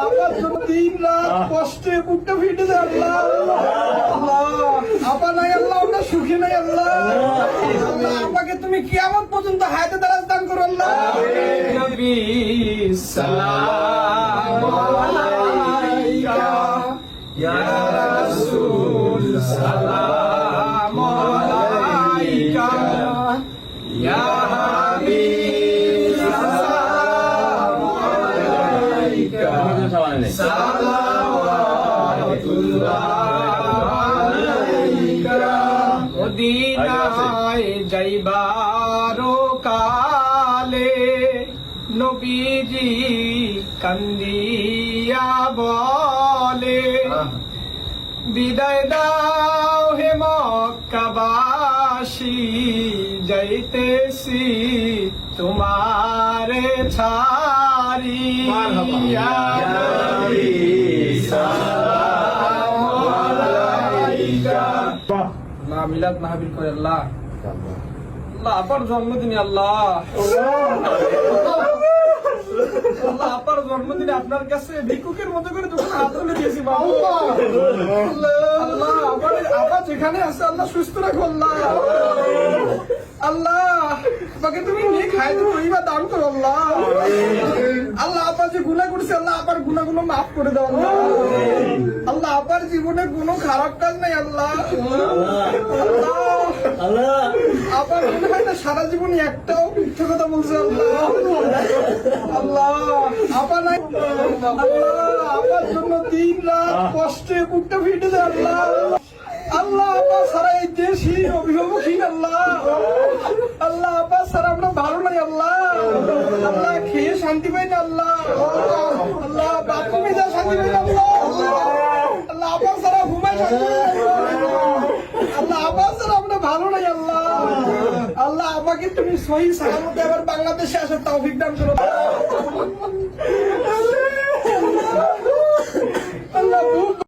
আমার জন্য দিন রাত কষ্টে বুকটা ফিটে দেয় আল্লাহ। আল্লাহ আপা নাই আল্লাহ, আমরা সুখী নাই আল্লাহ। আল্লাহ আমাকে তুমি কিয়ামত পর্যন্ত হায়াতে দারাজ দান করো আল্লাহ। নবী সালাম আলাইকা ইয়া রাসূল সালাম আলাইকা ইয়া হাবিব সালাম আলাইকা সালাওয়াতুল্লাহ আলাইকা। মদিনায় যাইবার কালে নবীজি কান্দিয়া বলে, বিদায় দাও হে মক্কাবাসী, যাইতেছি তোমারে ছাড়ি। ইয়া নবী সালাম আলাইকা। আল্লাহ মিলাদ মাহফিল করে আল্লাহ। আল্লাহ আপার জন্মদিনে আল্লাহ, আল্লাহ আপার জন্মদিনে আপনার কাছে ভিক্ষুকের মতো করে যখন হাত তুলে দিয়েছি বাবু, আল্লাহ আপা যেখানে আছে আল্লাহ সুস্থ রাখো আল্লাহ। আল্লাহ আপাকে তুমি নিয়ে খাইতে পরিবার দান করো আল্লাহ। আল্লাহ আপা যে গুনাহ করছে আল্লাহ আপার গুনাহগুলো মাফ করে দাও আল্লাহ। আল্লাহ আপার জীবনে কোনো খারাপ কাজ নাই আল্লাহ। আল্লাহ আপার মনে হয় না সারা জীবনে একটাও মিথ্যে কথা বলছে আল্লাহ। আল্লাহ আপা নাই আল্লাহ, আপার জন্য দিন রাত কষ্টে বুকটা ফিটে দেয় আল্লাহ। আল্লাহ আপা সারা এই দেশহীন অভিভাবকহীন আল্লাহ। আল্লাহ আপা সারা আমরা ভালো নাই আল্লাহ। আল্লাহ খেয়ে শান্তি পাই না আল্লাহ। আল্লাহ বাথরুমে যা শান্তি পাই না আল্লাহ। আল্লাহ আপা সারা ঘুমাই শান্তি পাই না আল্লাহ। আল্লাহ আপা সারা আমরা ভালো নাই আল্লাহ। আল্লাহ আমাকে তুমি সহি সালামতে আবার বাংলাদেশে আসার তৌফিক দান করো।